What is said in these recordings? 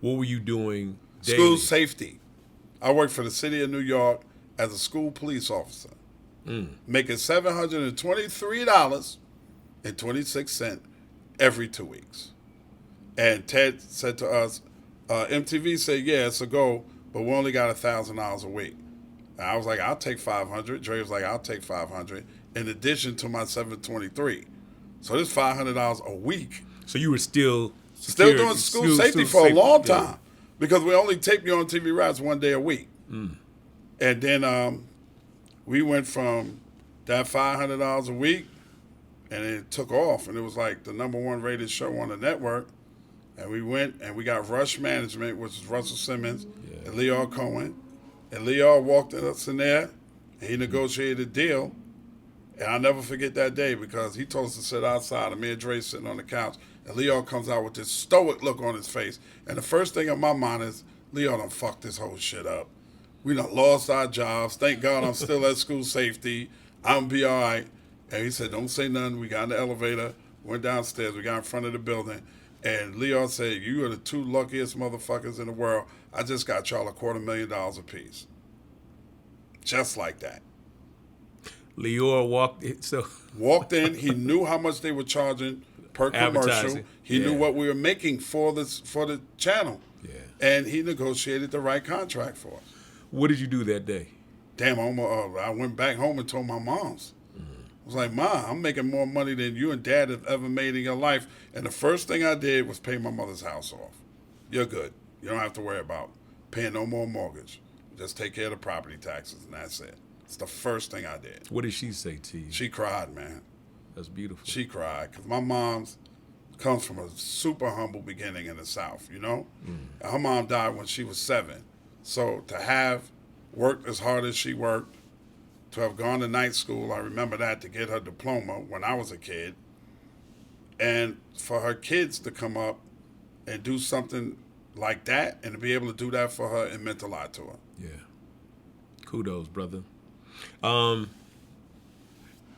What were you doing School daily? safety. I worked for the city of New York as a school police officer, making $723.26 every 2 weeks. And Ted said to us, MTV said, yeah, it's a go, but we only got $1,000 a week. And I was like, I'll take 500. Dre was like, I'll take 500 in addition to my 723. So this $500 a week. So you were still Still security, doing school safety for a long time because we only tape you on TV Raps one day a week. And then we went from that $500 a week, and it took off, and it was like the #1 rated show on the network. And we went and we got Rush Management, which is Russell Simmons and Leo Cohen. And Leo walked us in there, and he negotiated a deal. And I'll never forget that day because he told us to sit outside, and me and Dre sitting on the couch. And Leo comes out with this stoic look on his face. And the first thing in my mind is, Leo done fucked this whole shit up. We done lost our jobs. Thank God I'm still at school safety. I'm be all right. And he said, don't say nothing. We got in the elevator, went downstairs, we got in front of the building. And Leo said, you are the two luckiest motherfuckers in the world. I just got y'all $250,000 apiece. Just like that. Leora walked in, so Walked in, he knew how much they were charging per commercial. Advertising. He knew what we were making for the channel. Yeah. And he negotiated the right contract for us. What did you do that day? Damn, I went back home and told my moms. I was like, Ma, I'm making more money than you and Dad have ever made in your life. And the first thing I did was pay my mother's house off. You're good. You don't have to worry about paying no more mortgage. Just take care of the property taxes, and that's it. It's the first thing I did. What did she say to you? She cried, man. That's beautiful. She cried because my mom's comes from a super humble beginning in the South, you know? And her mom died when she was 7. So to have worked as hard as she worked, to have gone to night school, I remember that, to get her diploma when I was a kid, and for her kids to come up and do something like that and to be able to do that for her, it meant a lot to her. Yeah. Kudos, brother.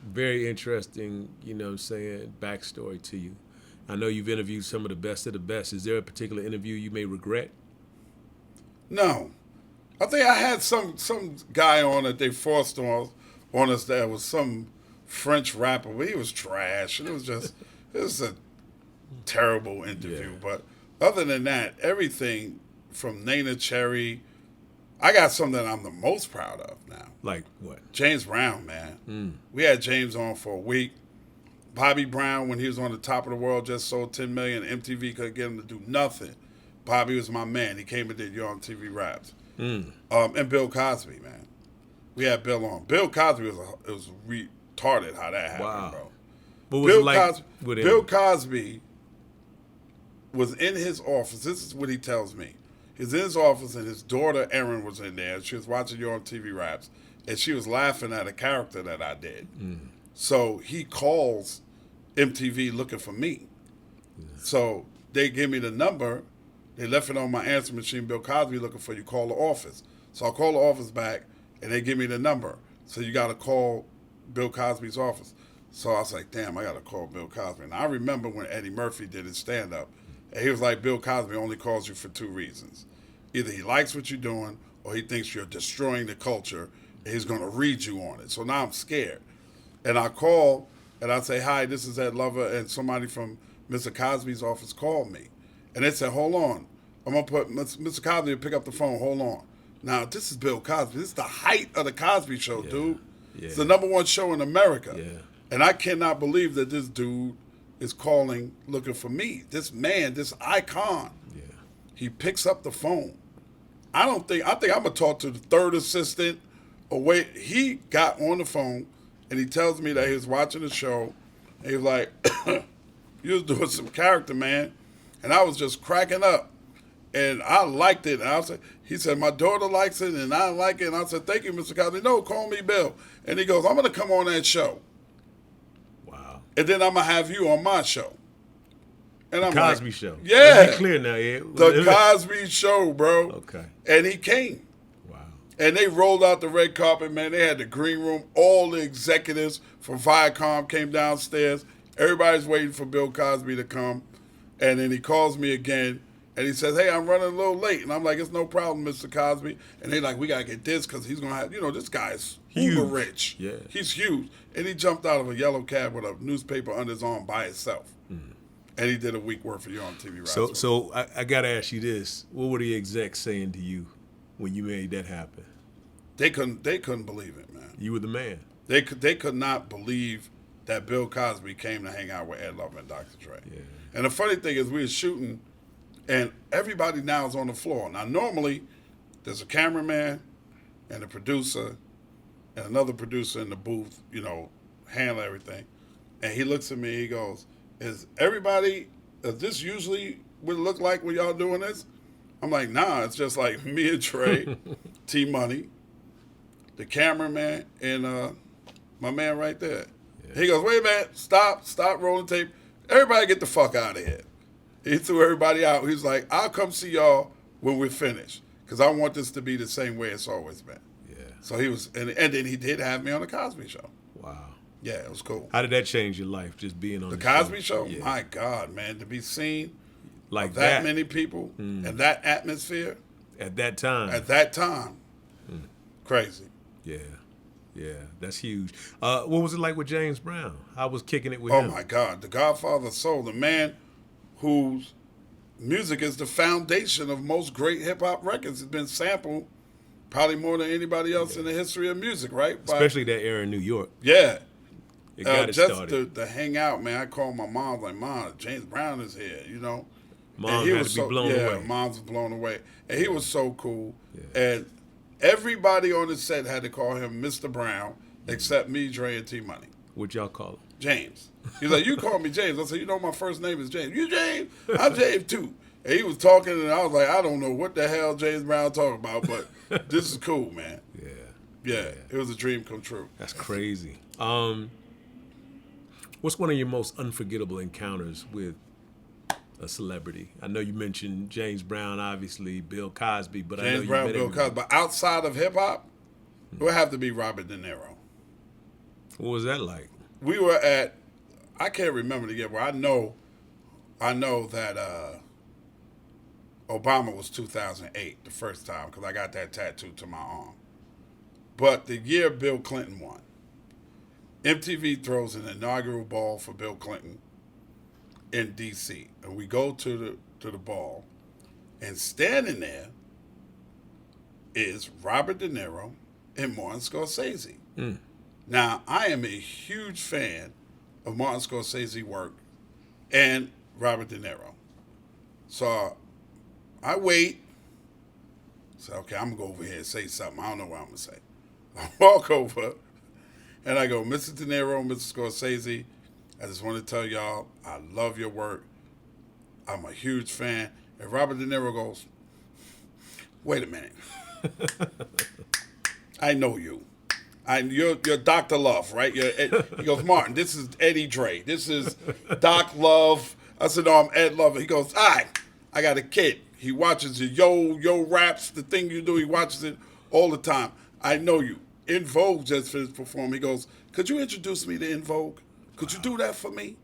Very interesting, you know what I'm saying, backstory to you. I know you've interviewed some of the best of the best. Is there a particular interview you may regret? No. I think I had some guy on that they forced on us that was some French rapper, but he was trash. It was a terrible interview. Yeah. But other than that, everything from Nana Cherry, I got something that I'm the most proud of now. Like what? James Brown, man. We had James on for a week. Bobby Brown, when he was on the top of the world, just sold 10 million. MTV couldn't get him to do nothing. Bobby was my man. He came and did You on TV Raps. And Bill Cosby, man. We had Bill on. Bill Cosby was retarded how that happened, Wow. bro. What was it like with him? Bill Cosby was in his office. This is what he tells me. He's in his office, and his daughter Erin was in there. She was watching You on TV Raps, and she was laughing at a character that I did. So he calls MTV looking for me. So they give me the number. They left it on my answer machine. Bill Cosby looking for you. Call the office. So I call the office back, and they give me the number. So you got to call Bill Cosby's office. So I was like, damn, I got to call Bill Cosby. And I remember when Eddie Murphy did his stand-up, and he was like, Bill Cosby only calls you for 2 reasons. Either he likes what you're doing, or he thinks you're destroying the culture, and he's going to read you on it. So now I'm scared. And I call, and I say, hi, this is Ed Lover, and somebody from Mr. Cosby's office called me. And they said, hold on. I'm going to put Mr. Cosby to pick up the phone. Hold on. Now, this is Bill Cosby. This is the height of the Cosby Show, dude. Yeah. It's the #1 show in America. Yeah. And I cannot believe that this dude is calling looking for me. This man, this icon. Yeah. He picks up the phone. I think I'm going to talk to the third assistant. Or wait, he got on the phone, and he tells me that he was watching the show. And he was like, you was doing some character, man. And I was just cracking up. And I liked it. And he said, my daughter likes it, and I like it. And I said, thank you, Mr. Cosby. No, call me Bill. And he goes, I'm going to come on that show. Wow. And then I'm going to have you on my show. And I'm Cosby like, Show. Yeah. Let's be clear now, yeah. The Cosby Show, bro. Okay. And he came. Wow. And they rolled out the red carpet, man. They had the green room. All the executives from Viacom came downstairs. Everybody's waiting for Bill Cosby to come. And then he calls me again. And he says, hey, I'm running a little late. And I'm like, it's no problem, Mr. Cosby. And they like, we got to get this because he's going to have, this guy's uber rich. Yeah. He's huge. And he jumped out of a yellow cab with a newspaper under his arm by himself. And he did a week worth of You're on TV. So I got to ask you this. What were the execs saying to you when you made that happen? They couldn't believe it, man. You were the man. They could not believe that Bill Cosby came to hang out with Ed Lover and Dr. Dre. Yeah. And the funny thing is we were shooting, and everybody now is on the floor. Now, normally, there's a cameraman and a producer and another producer in the booth, handle everything. And he looks at me, he goes, is this usually what it look like when y'all doing this? I'm like, nah, it's just like me and Trey, T-Money, the cameraman, and my man right there. Yeah. He goes, wait a minute, stop rolling tape. Everybody get the fuck out of here. He threw everybody out. He's like, I'll come see y'all when we're finished because I want this to be the same way it's always been. Yeah. So he was, and then he did have me on the Cosby Show. Wow. Yeah, it was cool. How did that change your life, just being on the the Cosby Show? Yeah. My God, man, to be seen like that many people and that atmosphere at that time. Crazy. Yeah, that's huge. What was it like with James Brown? I was kicking it with him. Oh my God, the Godfather of Soul, the man whose music is the foundation of most great hip hop records. Has been sampled probably more than anybody else in the history of music, right? Especially that era in New York. Yeah. It got it just started. to hang out, man. I called my mom, like, Mom, James Brown is here, Mom had to be blown away. Mom was blown away. And he was so cool. Yeah. And everybody on the set had to call him Mr. Brown, except me, Dre, and T-Money. What y'all call him? James. He's like, you call me James. I said, my first name is James. You James? I'm James too. And he was talking, and I was like, I don't know what the hell James Brown talking about, but this is cool, man. Yeah. It was a dream come true. That's crazy. What's one of your most unforgettable encounters with a celebrity? I know you mentioned James Brown, obviously, Bill Cosby, but James Brown, Bill Cosby. But outside of hip hop, it would have to be Robert De Niro. What was that like? We were at, I can't remember the year, but I know that Obama was 2008, the first time, because I got that tattooed to my arm. But the year Bill Clinton won, MTV throws an inaugural ball for Bill Clinton in D.C. And we go to the ball, and standing there is Robert De Niro and Martin Scorsese. Now, I am a huge fan of Martin Scorsese's work and Robert De Niro. So I wait. So, okay, I'm going to go over here and say something. I don't know what I'm going to say. I walk over, and I go, Mr. De Niro, Mr. Scorsese, I just want to tell y'all, I love your work. I'm a huge fan. And Robert De Niro goes, wait a minute. I know you. You're Dr. Love, right? He goes, Martin, this is Eddie Dre. This is Doc Love. I said, no, I'm Ed Lover. He goes, all right, I got a kid. He watches the yo raps, the thing you do. He watches it all the time. I know you. In Vogue just finished performing. He goes, could you introduce me to In Vogue? Could you do that for me?